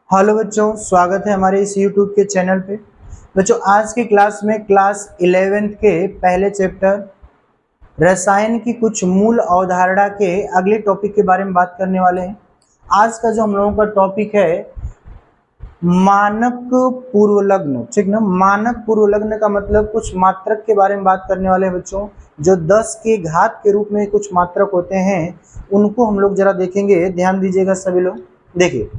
Hello बच्चों, स्वागत है हमारे इस YouTube के चैनल पे। बच्चों, आज की क्लास में क्लास 11th के पहले चैप्टर रसायन की कुछ मूल अवधारणा के अगले टॉपिक के बारे में बात करने वाले हैं। आज का जो हम लोगों का टॉपिक है मानक पूर्वलग्न। ठीक ना, मानक पूर्वलग्न का मतलब कुछ मात्रक के बारे में बात करने वाले हैं बच्चों। जो 10 के घात के रूप में कुछ मात्रक होते हैं उनको हम लोग जरा देखेंगे। ध्यान दीजिएगा सभी लोग। देखिए,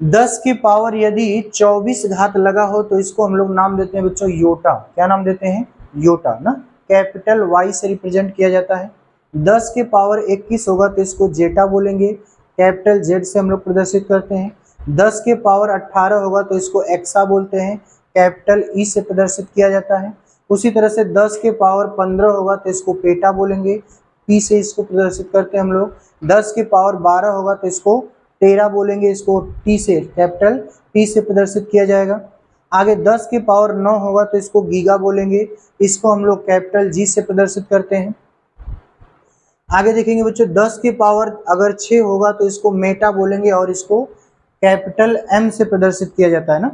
10 की पावर यदि 24 घात लगा हो तो इसको हम लोग नाम देते हैं बच्चों योटा। क्या नाम देते हैं? योटा ना। कैपिटल वाई से रिप्रेजेंट किया जाता है। 10 के पावर 21 होगा तो इसको जेटा बोलेंगे। कैपिटल जेड से हम लोग प्रदर्शित करते हैं। 10 के पावर 18 होगा तो इसको एक्सा बोलते हैं। कैपिटल ई से प्रदर्शित किया जाता है। उसी तरह से 10 के पावर 15 होगा तो इसको पेटा बोलेंगे। पी से इसको प्रदर्शित करते हैं हम लोग। 10 के पावर 12 होगा तो इसको टेरा बोलेंगे। इसको टी से, कैपिटल टी से प्रदर्शित किया जाएगा। आगे 10 की पावर 9 होगा तो इसको गीगा बोलेंगे। इसको हम लोग कैपिटल जी से प्रदर्शित करते हैं। आगे देखेंगे बच्चों, 10 की पावर अगर 6 होगा तो इसको मेटा बोलेंगे और इसको कैपिटल एम से प्रदर्शित किया जाता है ना।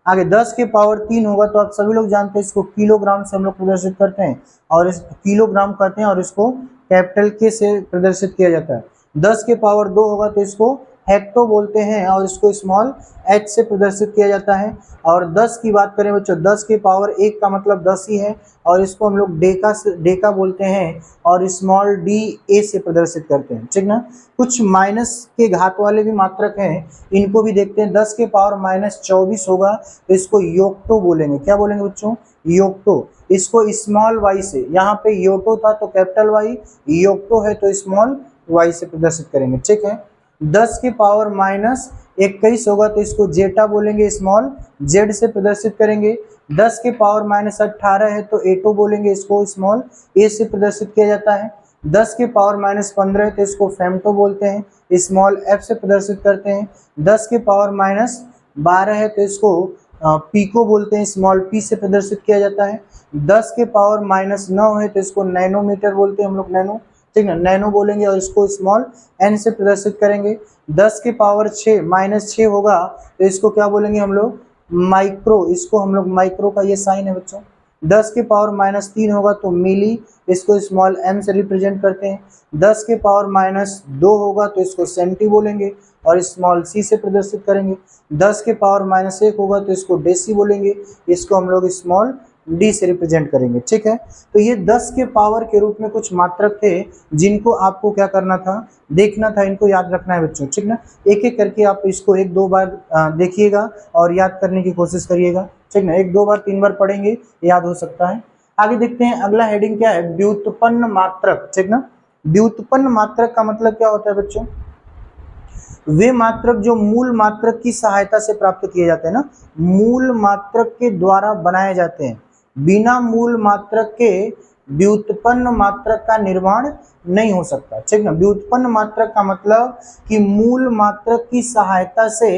आगे 10 के पावर 3 होगा तो आप सभी लोग जानते हैं इसको किलोग्राम से हम लोग प्रदर्शित करते हैं और इस किलोग्राम करते हैं और इसको कैपिटल के से प्रदर्शित किया जाता है। 10 के पावर 2 होगा तो इसको हेक्टो बोलते हैं और इसको स्मॉल एच से प्रदर्शित किया जाता है। और 10 की बात करें बच्चों, 10 के पावर 1 का मतलब 10 ही है और इसको हम लोग डेका बोलते हैं और स्मॉल डी ए से प्रदर्शित करते हैं। ठीक ना। कुछ माइनस के घात वाले भी मात्रक हैं, इनको भी देखते हैं। 10 के पावर -24 होगा तो इसको योक्टो बोलेंगे। क्या बोलेंगे बच्चों? योक्टो। इसको स्मॉल वाई से, यहाँ पे योटो था तो कैपिटल वाई, योक्टो है तो स्मॉल वाई से प्रदर्शित करेंगे। ठीक है। 10 के पावर -21 होगा तो इसको जेटा बोलेंगे, स्मॉल जेड से प्रदर्शित करेंगे। 10 के पावर -18 है तो एटो बोलेंगे, इसको स्मॉल ए से प्रदर्शित किया जाता है। 10 के पावर -15 है तो इसको फेमटो बोलते हैं, स्मॉल एफ से प्रदर्शित करते हैं। 10 के पावर -12 है तो इसको पीको बोलते हैं, स्मॉल पी से प्रदर्शित किया जाता है। 10 के पावर -9 है तो इसको नैनोमीटर बोलते हैं हम लोग, नैनो। ठीक है, नैनो बोलेंगे और इसको स्मॉल एन से प्रदर्शित करेंगे। 10 के पावर 6 -6 होगा तो इसको क्या बोलेंगे हम लोग? माइक्रो। इसको हम लोग माइक्रो का ये साइन है बच्चों। 10 के पावर -3 होगा तो मिली, इसको स्मॉल एम से रिप्रेजेंट करते हैं। 10 के पावर -2 होगा तो इसको सेंटी बोलेंगे और स्मॉल सी से प्रदर्शित करेंगे। 10 के पावर -1 होगा तो इसको डेसी बोलेंगे, इसको हम लोग स्मॉल डी से रिप्रेजेंट करेंगे। ठीक है। तो ये 10 के पावर के रूप में कुछ मात्रक थे जिनको आपको क्या करना था? देखना था, इनको याद रखना है बच्चों। ठीक ना। एक एक करके आप इसको 1-2 बार देखिएगा और याद करने की कोशिश करिएगा। ठीक ना। 1-2 बार 3 बार पढ़ेंगे, याद हो सकता है। आगे देखते हैं, अगला हेडिंग क्या है? व्युत्पन्न मात्रक। ठीक ना। व्युत्पन्न मात्रक का मतलब क्या होता है बच्चों? वे मात्रक जो मूल मात्रक की सहायता से प्राप्त किए जाते हैं ना, मूल मात्रक के द्वारा बनाए जाते हैं। बिना मूल मात्रक के व्युत्पन्न मात्रक का निर्माण नहीं हो सकता। ठीक ना। व्युत्पन्न मात्रक का मतलब कि मूल मात्रक की सहायता से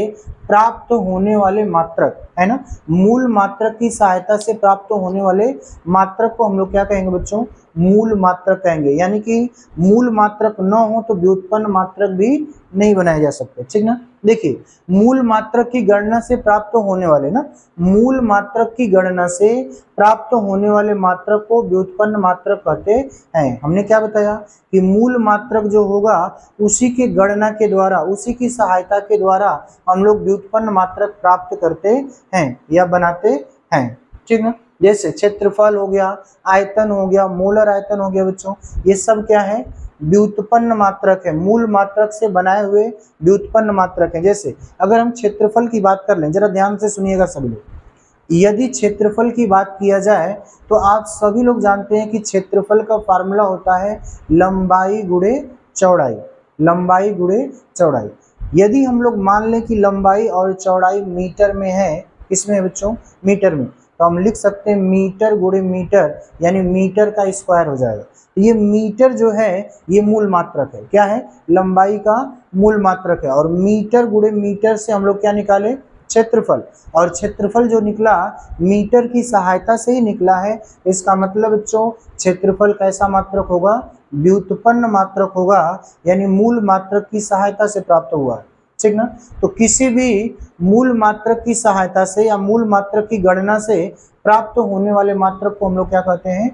प्राप्त होने वाले मात्रक, है ना। मूल मात्रक की सहायता से प्राप्त होने वाले मात्रक को हम लोग क्या कहेंगे बच्चों? मूल मात्रक कहेंगे। यानी कि मूल मात्रक न हो तो व्युत्पन्न मात्रक भी नहीं बनाए जा सकते। ठीक ना। देखिए, मूल मात्रक की गणना से प्राप्त होने वाले ना, मूल मात्रक की गणना से प्राप्त होने वाले मात्रक को व्युत्पन्न मात्रक कहते हैं। हमने क्या बताया कि मूल मात्रक जो होगा उसी के गणना के द्वारा, उसी की सहायता के द्वारा हम लोग व्युत्पन्न मात्रक प्राप्त करते हैं या बनाते हैं। ठीक ना। जैसे क्षेत्रफल हो गया, आयतन हो गया, मोलर आयतन हो गया बच्चों, ये सब क्या है? व्युत्पन्न मात्रक है, मूल मात्रक से बनाए हुए व्युत्पन्न मात्रक है। जैसे अगर हम क्षेत्रफल की बात कर लें, जरा ध्यान से सुनिएगा सभी लोग। यदि क्षेत्रफल की बात किया जाए तो आप सभी लोग जानते हैं कि क्षेत्रफल का फार्मूला होता है लंबाई गुणे चौड़ाई। लंबाई गुणे चौड़ाई। यदि हम लोग मान लें कि लंबाई और चौड़ाई मीटर में है, किसमें है बच्चों? मीटर में, तो हम लिख सकते हैं मीटर गुणे मीटर, यानी मीटर का स्क्वायर हो जाएगा। ये मीटर जो है ये मूल मात्रक है। क्या है? लंबाई का मूल मात्रक है। और मीटर गुणे मीटर से हम लोग क्या निकाले? क्षेत्रफल। और क्षेत्रफल जो निकला मीटर की सहायता से ही निकला है। इसका मतलब बच्चों, क्षेत्रफल कैसा मात्रक होगा? व्युत्पन्न मात्रक होगा, यानी मूल मात्रक की सहायता से प्राप्त हुआ। ठीक ना। तो किसी भी मूल मात्रक की सहायता से या मूल मात्रक की गणना से प्राप्त होने वाले मात्रक को हम लोग क्या कहते हैं,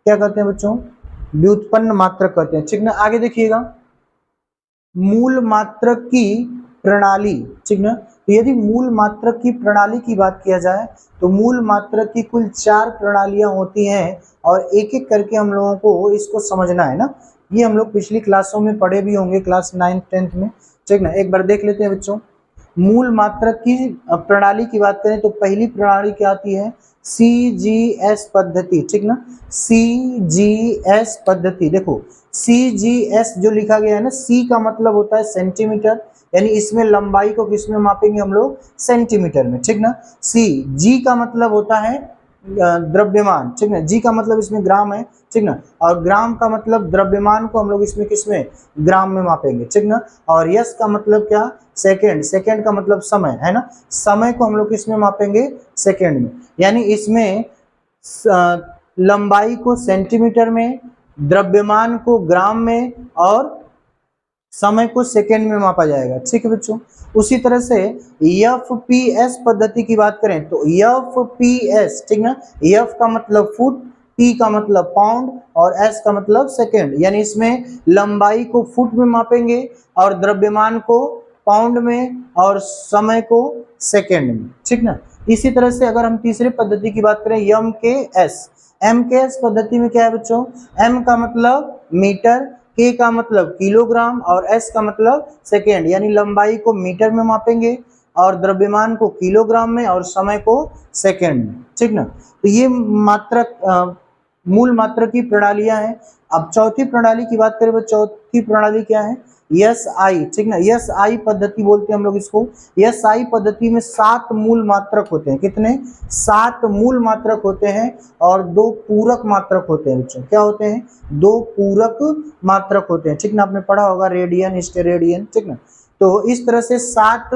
क्या कहते हैं बच्चों, व्युत्पन्न मात्रक कहते हैं, ठीक ना। आगे देखिएगा, मूल मात्रक की प्रणाली, ठीक ना। तो यदि मूल मात्रक की प्रणाली की बात किया जाए तो मूल मात्रक की कुल 4 प्रणालियां होती हैं और एक एक करके हम लोगों को इसको समझना है ना। ये हम लोग पिछली क्लासों में पढ़े भी होंगे, क्लास 9th 10th में, ठीक ना। एक बार देख लेते हैं बच्चों। मूल मात्रक की प्रणाली की बात करें तो पहली प्रणाली क्या आती है, CGS पद्धति, ठीक ना। CGS पद्धति, देखो CGS जो लिखा गया है ना, C का मतलब होता है सेंटीमीटर, यानी इसमें लंबाई को किसमें मापेंगे हम लोग, सेंटीमीटर में, ठीक ना। G का मतलब होता है द्रव्यमान, ठीक ना। G का मतलब इसमें ग्राम है, ठीक ना। और ग्राम का मतलब द्रव्यमान को हम लोग इसमें किसमें, ग्राम में मापेंगे, ठीक ना। और S का मतलब क्या, सेकेंड, सेकेंड का मतलब समय है ना, समय को हम लोग किसमें मापेंगे, सेकेंड में। यानी इसमें लंबाई को सेंटीमीटर में, द्रव्यमान को ग्राम में और समय को सेकेंड में मापा जाएगा, ठीक है बच्चों। उसी तरह से FPS पद्धति की बात करें तो FPS, ठीक ना, F का मतलब फुट, P का मतलब पाउंड और S का मतलब सेकेंड, यानी इसमें लंबाई को फुट में मापेंगे और द्रव्यमान को पाउंड में और समय को सेकेंड में, ठीक ना। इसी तरह से अगर हम तीसरी पद्धति की बात करें MKS पद्धति में क्या है बच्चों, M का मतलब मीटर, K का मतलब किलोग्राम और S का मतलब सेकेंड, यानी लंबाई को मीटर में मापेंगे और द्रव्यमान को किलोग्राम में और समय को सेकेंड में, ठीक ना। तो ये मात्रक मूल मात्रक की प्रणालियां हैं। अब चौथी प्रणाली की बात करें तो चौथी प्रणाली क्या है, SI, ठीक ना। SI पद्धति बोलते हैं हम लोग इसको। SI पद्धति में 7 मूल मात्रक होते हैं, कितने, 7 मूल मात्रक होते हैं और 2 पूरक मात्रक होते हैं बच्चों। क्या होते हैं, 2 पूरक मात्रक होते हैं, ठीक ना। आपने पढ़ा होगा रेडियन, स्टेरेडियन, ठीक ना। तो इस तरह से 7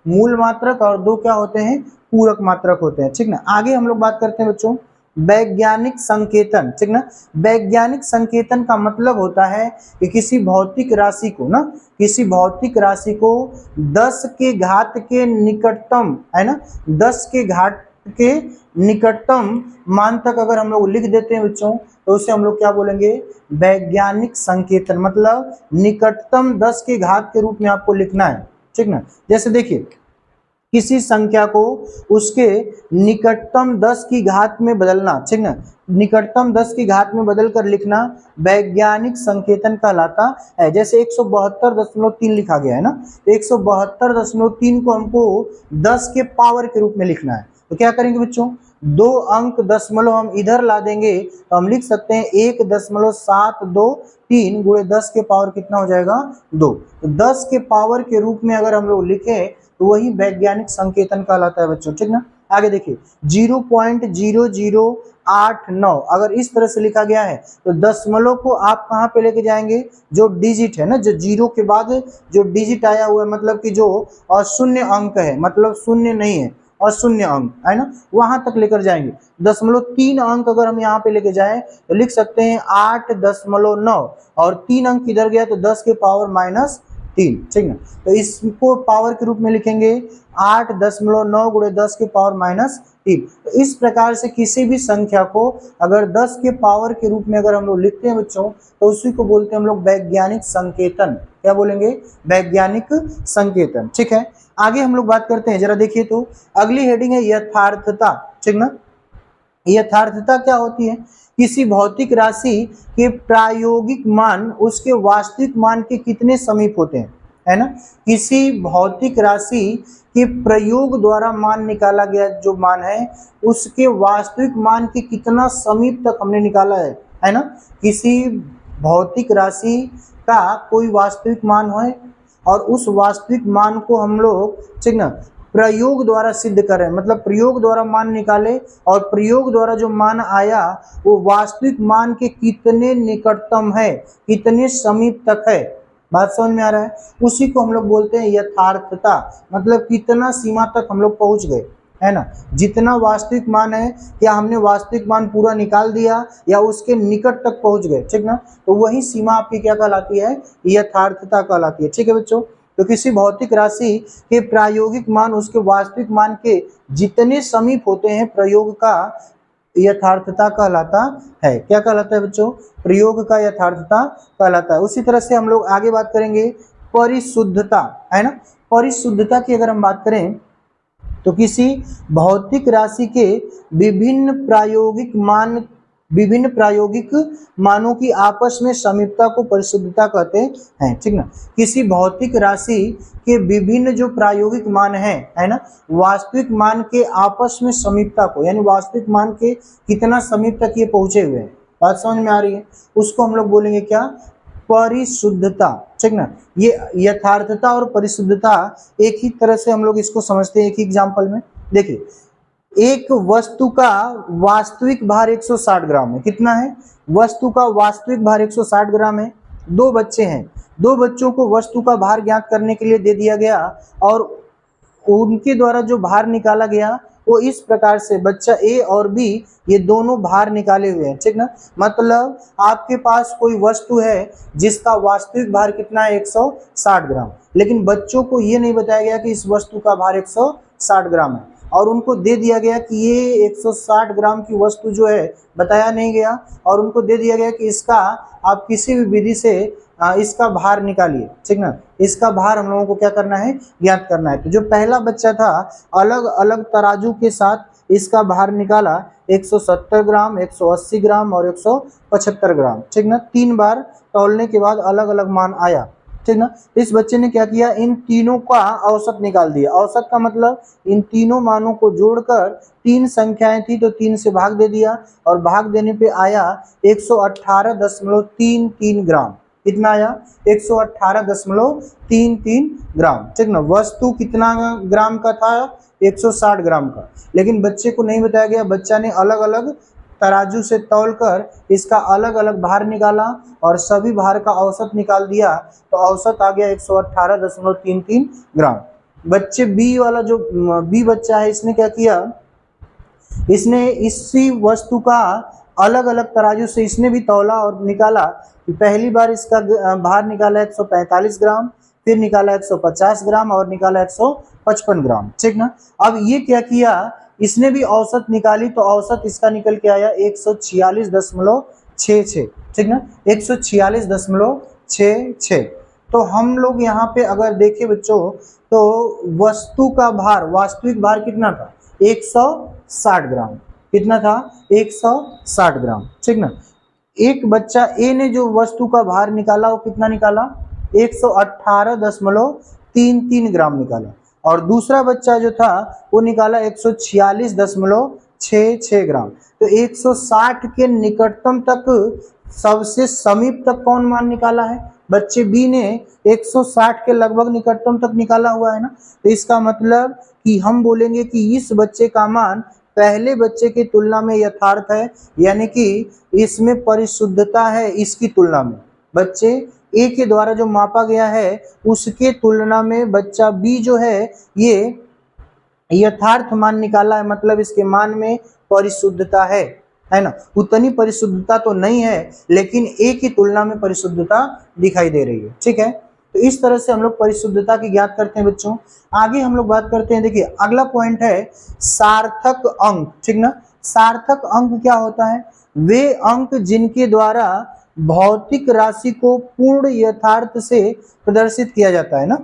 मूल मात्रक और 2 क्या होते हैं, पूरक मात्रक होते हैं, ठीक ना। आगे हम लोग बात करते हैं बच्चों वैज्ञानिक संकेतन, ठीक ना। वैज्ञानिक संकेतन का मतलब होता है कि किसी भौतिक राशि को ना, किसी भौतिक राशि को 10 के घात के निकटतम, है ना, 10 के घात के निकटतम मान तक अगर हम लोग लिख देते हैं बच्चों तो उसे हम लोग क्या बोलेंगे, वैज्ञानिक संकेतन। मतलब निकटतम 10 के घात के रूप में आपको लिखना है, ठीक ना। जैसे देखिए किसी संख्या को उसके निकटतम 10 की घात में बदलना, ठीक ना, निकटतम 10 की घात में बदल कर लिखना वैज्ञानिक संकेतन कहलाता है। जैसे 172.3 लिखा गया है ना, तो 172.3 को हमको 10 के पावर के रूप में लिखना है। तो क्या करेंगे बच्चों, 2 अंक दशमलव हम इधर ला देंगे तो हम लिख सकते हैं 1.723 गुणे 10 के पावर कितना हो जाएगा, 2। तो 10 के पावर के रूप में अगर हम लोग लिखें तो वही वैज्ञानिक संकेतन कहलाता है बच्चों, ठीक ना। आगे देखिए 0.0089 अगर इस तरह से लिखा गया है तो दशमलव को आप कहाँ पे लेके जाएंगे, जो डिजिट है ना, जो जीरो के बाद जो डिजिट आया हुआ है, मतलब कि जो अशून्य अंक है, मतलब शून्य नहीं है, अशून्य अंक है ना, वहां तक लेकर जाएंगे। 0.3 अंक अगर हम यहाँ पे लेके जाएं तो लिख सकते हैं 8.9 और 3 अंक इधर गया तो 10 के पावर -3, ठीक है। तो इसको पावर के रूप में लिखेंगे 8.9 गुणे 10 के पावर -3। तो इस प्रकार से किसी भी संख्या को अगर 10 के पावर के रूप में अगर हम लोग लिखते हैं बच्चों तो उसी को बोलते हैं हम लोग वैज्ञानिक संकेतन। क्या बोलेंगे, वैज्ञानिक संकेतन, ठीक है। आगे हम लोग बात करते हैं, जरा देखिए तो अगली हेडिंग है यथार्थता, ठीक ना। यथार्थता क्या होती है, किसी भौतिक राशि के प्रायोगिक मान उसके वास्तविक मान के कितने समीप होते हैं, है ना। किसी भौतिक राशि के प्रयोग द्वारा मान निकाला गया जो मान है उसके वास्तविक मान के कितना समीप तक हमने निकाला है ना। किसी भौतिक राशि का कोई वास्तविक मान है और उस वास्तविक मान को हम लोग, ठीक ना, प्रयोग द्वारा सिद्ध करें, मतलब प्रयोग द्वारा मान निकाले और प्रयोग द्वारा जो मान आया वो वास्तविक मान के कितने निकटतम है, कितने समीप तक है। बात समझ में आ रहा है, उसी को हम लोग बोलते हैं यथार्थता। मतलब कितना सीमा तक हम लोग पहुंच गए, है ना। जितना वास्तविक मान है क्या हमने वास्तविक मान पूरा निकाल दिया या उसके निकट तक पहुंच गए, ठीक ना। तो वही सीमा आपकी क्या कहलाती है, यथार्थता कहलाती है, ठीक है बच्चों। तो किसी भौतिक राशि के प्रायोगिक मान उसके वास्तविक मान के जितने समीप होते हैं प्रयोग का यथार्थता कहलाता है। क्या कहलाता है बच्चों? प्रयोग का यथार्थता कहलाता है। उसी तरह से हम लोग आगे बात करेंगे परिशुद्धता, है ना। परिशुद्धता की अगर हम बात करें तो किसी भौतिक राशि के विभिन्न प्रायोगिक मानों की आपस में समीपता को परिशुद्धता कहते हैं, ठीक ना। किसी भौतिक राशि के विभिन्न जो प्रायोगिक मान हैं, है ना, वास्तविक मान के आपस में समीपता को, यानी वास्तविक मान के कितना समीप तक ये पहुंचे हुए हैं, बात समझ में आ रही है, उसको हम लोग बोलेंगे क्या? परिशुद्धता, ठीक ना। ये यथार्थता और परिशुद्धता एक ही तरह से हम लोग इसको समझते हैं। एक एग्जांपल में देखिए, एक वस्तु का वास्तविक भार 160 ग्राम है। कितना है? वस्तु का वास्तविक भार 160 ग्राम है। दो बच्चे हैं, दो बच्चों को वस्तु का भार ज्ञात करने के लिए दे दिया गया और उनके द्वारा जो भार निकाला गया वो इस प्रकार से, बच्चा ए और बी ये दोनों भार निकाले हुए हैं, ठीक ना। मतलब आपके पास कोई वस्तु है जिसका वास्तविक भार कितना है? 160 ग्राम, लेकिन बच्चों को ये नहीं बताया गया कि इस वस्तु का भार 160 ग्राम है, और उनको दे दिया गया कि ये 160 ग्राम की वस्तु जो है, बताया नहीं गया, और उनको दे दिया गया कि इसका आप किसी भी विधि से इसका भार निकालिए, ठीक ना। इसका भार हम लोगों को क्या करना है? ज्ञात करना है। तो जो पहला बच्चा था अलग अलग तराजू के साथ इसका भार निकाला, 170 ग्राम, 180 ग्राम और 175 ग्राम, ठीक ना। 3 बार तौलने के बाद अलग अलग मान आया, ठीक ना। इस बच्चे ने क्या किया? इन तीनों का औसत निकाल दिया। औसत का मतलब इन तीनों मानों को जोड़कर 3 संख्याएं थी तो 3 से भाग दे दिया, और भाग देने पे आया 118.33 ग्राम। कितना आया? 118.33 ग्राम, ठीक ना। वस्तु कितना ग्राम का था? 160 ग्राम का, लेकिन बच्चे को नहीं बताया गया। बच्चा ने अलग अलग तराजू से तौलकर इसका अलग अलग भार निकाला और सभी भार का औसत निकाल दिया, तो औसत आ गया 118.33 ग्राम। बच्चे बी वाला जो बी बच्चा है, इसने क्या किया? इसने इसी वस्तु का अलग अलग तराजू से इसने भी तौला और निकाला। पहली बार इसका भार निकाला 145 ग्राम, फिर निकाला 150 ग्राम और निकाला 155 ग्राम, ठीक ना। अब ये क्या किया? इसने भी औसत निकाली, तो औसत इसका निकल के आया 146.66, ठीक ना, 146.66। तो हम लोग यहाँ पे अगर देखें बच्चों, तो वस्तु का भार, वास्तविक भार कितना था? 160 ग्राम। कितना था? 160 ग्राम, ठीक ना। एक बच्चा ए ने जो वस्तु का भार निकाला वो कितना निकाला? 118.33 ग्राम निकाला, और दूसरा बच्चा जो था वो निकाला 146.66 ग्राम। तो 160 के निकटतम तक, सबसे समीप तक कौन मान निकाला है? बच्चे बी ने 160 के लगभग निकटतम तक निकाला हुआ है ना। तो इसका मतलब कि हम बोलेंगे कि इस बच्चे का मान पहले बच्चे की तुलना में यथार्थ है, यानी कि इसमें परिशुद्धता है इसकी तुलना में। बच्चे ए के द्वारा जो मापा गया है उसके तुलना में बच्चा बी जो है ये यथार्थ मान निकाला है, मतलब इसके मान में परिशुद्धता है ना। उतनी परिशुद्धता तो नहीं है, लेकिन ए की तुलना में परिशुद्धता दिखाई दे रही है, ठीक है। तो इस तरह से हम लोग परिशुद्धता की ज्ञात करते हैं बच्चों। आगे हम लोग बात करते हैं, देखिए अगला पॉइंट है सार्थक अंक, ठीक ना। सार्थक अंक क्या होता है? वे अंक जिनके द्वारा भौतिक राशि को पूर्ण यथार्थ से प्रदर्शित किया जाता है ना।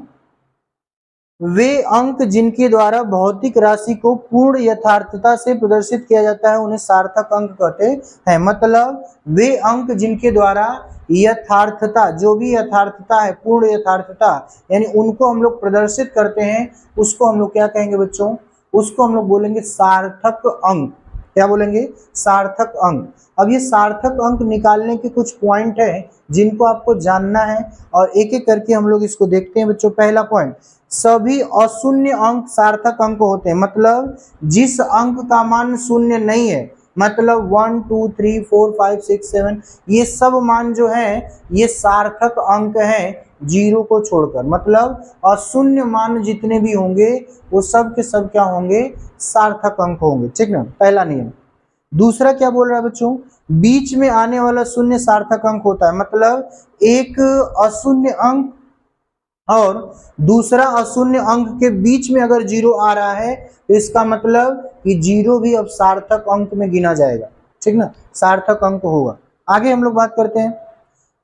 वे अंक जिनके द्वारा भौतिक राशि को पूर्ण यथार्थता से प्रदर्शित किया जाता है उन्हें सार्थक अंक कहते हैं। मतलब वे अंक जिनके द्वारा यथार्थता, जो भी यथार्थता है, पूर्ण यथार्थता, यानी उनको हम लोग प्रदर्शित करते हैं, उसको हम लोग क्या कहेंगे बच्चों? उसको हम लोग बोलेंगे सार्थक अंक। क्या बोलेंगे? सार्थक अंक। अब ये सार्थक अंक निकालने के कुछ पॉइंट हैं जिनको आपको जानना है, और एक एक करके हम लोग इसको देखते हैं बच्चों। पहला पॉइंट, सभी अशून्य अंक सार्थक अंक होते हैं। मतलब जिस अंक का मान शून्य नहीं है, मतलब 1 2 3 4 5 6 7 ये सब मान जो है ये सार्थक अंक हैं, जीरो को छोड़कर। मतलब अशून्य मान जितने भी होंगे वो सब के सब क्या होंगे? सार्थक अंक होंगे, ठीक ना। पहला नियम। दूसरा क्या बोल रहा है बच्चों? बीच में आने वाला शून्य सार्थक अंक होता है। मतलब एक अशून्य अंक और दूसरा अशून्य अंक के बीच में अगर जीरो आ रहा है तो इसका मतलब कि जीरो भी अब सार्थक अंक में गिना जाएगा, ठीक ना, सार्थक अंक होगा। आगे हम लोग बात करते हैं।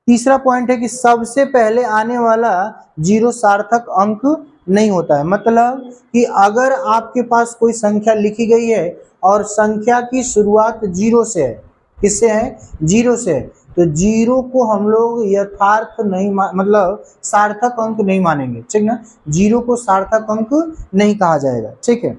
तीसरा पॉइंट है कि सबसे पहले आने वाला जीरो सार्थक अंक नहीं होता है। मतलब कि अगर आपके पास कोई संख्या लिखी गई है और संख्या की शुरुआत जीरो से है, किससे है, जीरो से है, तो जीरो को हम लोग यथार्थ नहीं मतलब सार्थक अंक नहीं मानेंगे, ठीक ना, जीरो को सार्थक अंक नहीं कहा जाएगा, ठीक है।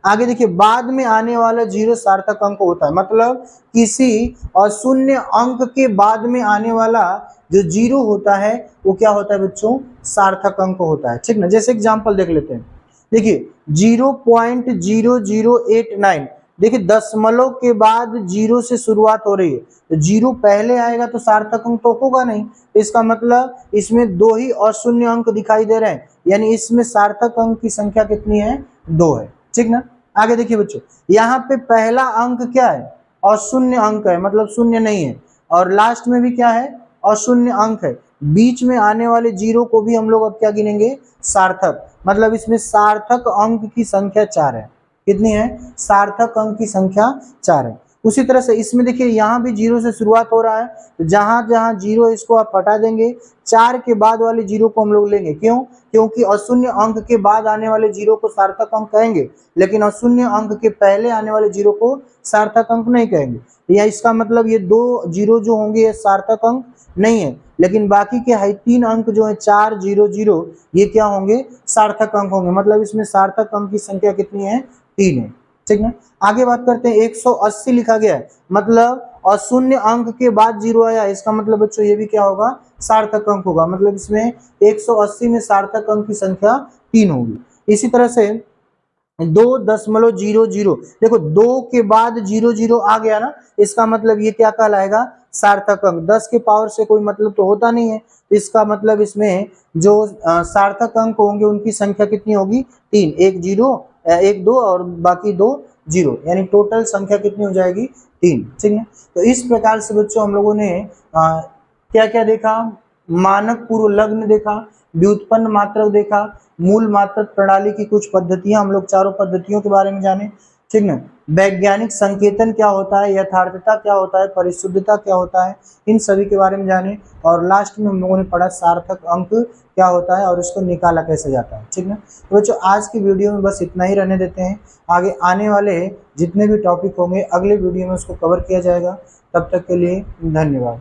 आगे देखिए, बाद में आने वाला जीरो सार्थक अंक होता है। मतलब किसी अशून्य अंक के बाद में आने वाला जो जीरो होता है वो क्या होता है बच्चों, सार्थक अंक होता है, ठीक ना। जैसे एग्जांपल देख लेते हैं। देखिए 0.0089, देखिए दशमलव के बाद जीरो से शुरुआत हो रही है, तो जीरो पहले आएगा तो सार्थक अंक तो होगा नहीं। इसका मतलब इसमें दो ही अशून्य अंक दिखाई दे रहे हैं, यानी इसमें सार्थक अंक की संख्या कितनी है, दो है, ठीक ना। आगे देखिए बच्चों, यहाँ पे पहला अंक क्या है, अशून्य अंक है, मतलब शून्य नहीं है, और लास्ट में भी क्या है, अशून्य अंक है। बीच में आने वाले जीरो को भी हम लोग अब क्या गिनेंगे, सार्थक, मतलब इसमें सार्थक अंक की संख्या 4 है। कितनी है, सार्थक अंक की संख्या 4 है। उसी तरह से इसमें देखिए यहाँ भी जीरो से शुरुआत हो रहा है, तो जहां जहां जीरो इसको आप हटा देंगे, 4 के बाद वाले जीरो को हम लोग लेंगे। क्यों, क्योंकि अशून्य अंक के बाद आने वाले जीरो को सार्थक अंक कहेंगे, लेकिन अशून्य अंक के पहले आने वाले जीरो को सार्थक अंक नहीं कहेंगे। या इसका मतलब ये दो जीरो जो होंगे ये सार्थक अंक नहीं है, लेकिन बाकी के 3 अंक जो है 4 0 0, ये क्या होंगे, सार्थक अंक होंगे। मतलब इसमें सार्थक अंक की संख्या कितनी है, 3 है, ठीक है। आगे बात करते हैं, 180 लिखा गया है, मतलब अशून्य अंक के बाद जीरो आया, इसका मतलब बच्चों ये भी क्या होगा, सार्थक अंक होगा। मतलब इसमें 180 में सार्थक अंक की संख्या 3 होगी। इसी तरह से 2.00, देखो 2 के बाद 00 आ गया ना, इसका मतलब ये क्या कहलाएगा, सार्थक अंक। 10 के पावर से कोई मतलब तो होता नहीं है, इसका मतलब इसमें जो सार्थक अंक होंगे उनकी संख्या कितनी होगी, 3, एक 0 एक 2 और बाकी 2 0, यानी टोटल संख्या कितनी हो जाएगी, 3, ठीक है। तो इस प्रकार से बच्चों हम लोगों ने क्या क्या देखा, मानक पूर्व लग्न देखा, व्युत्पन्न मात्रक देखा, मूल मात्रक प्रणाली की कुछ पद्धतियां, हम लोग चारों पद्धतियों के बारे में जाने, ठीक ना। वैज्ञानिक संकेतन क्या होता है, यथार्थता क्या होता है, परिशुद्धता क्या होता है, इन सभी के बारे में जाने। और लास्ट में हम लोगों ने पढ़ा सार्थक अंक क्या होता है और इसको निकाला कैसे जाता है, ठीक ना। तो बच्चों आज की वीडियो में बस इतना ही रहने देते हैं। आगे आने वाले जितने भी टॉपिक होंगे अगले वीडियो में उसको कवर किया जाएगा। तब तक के लिए धन्यवाद।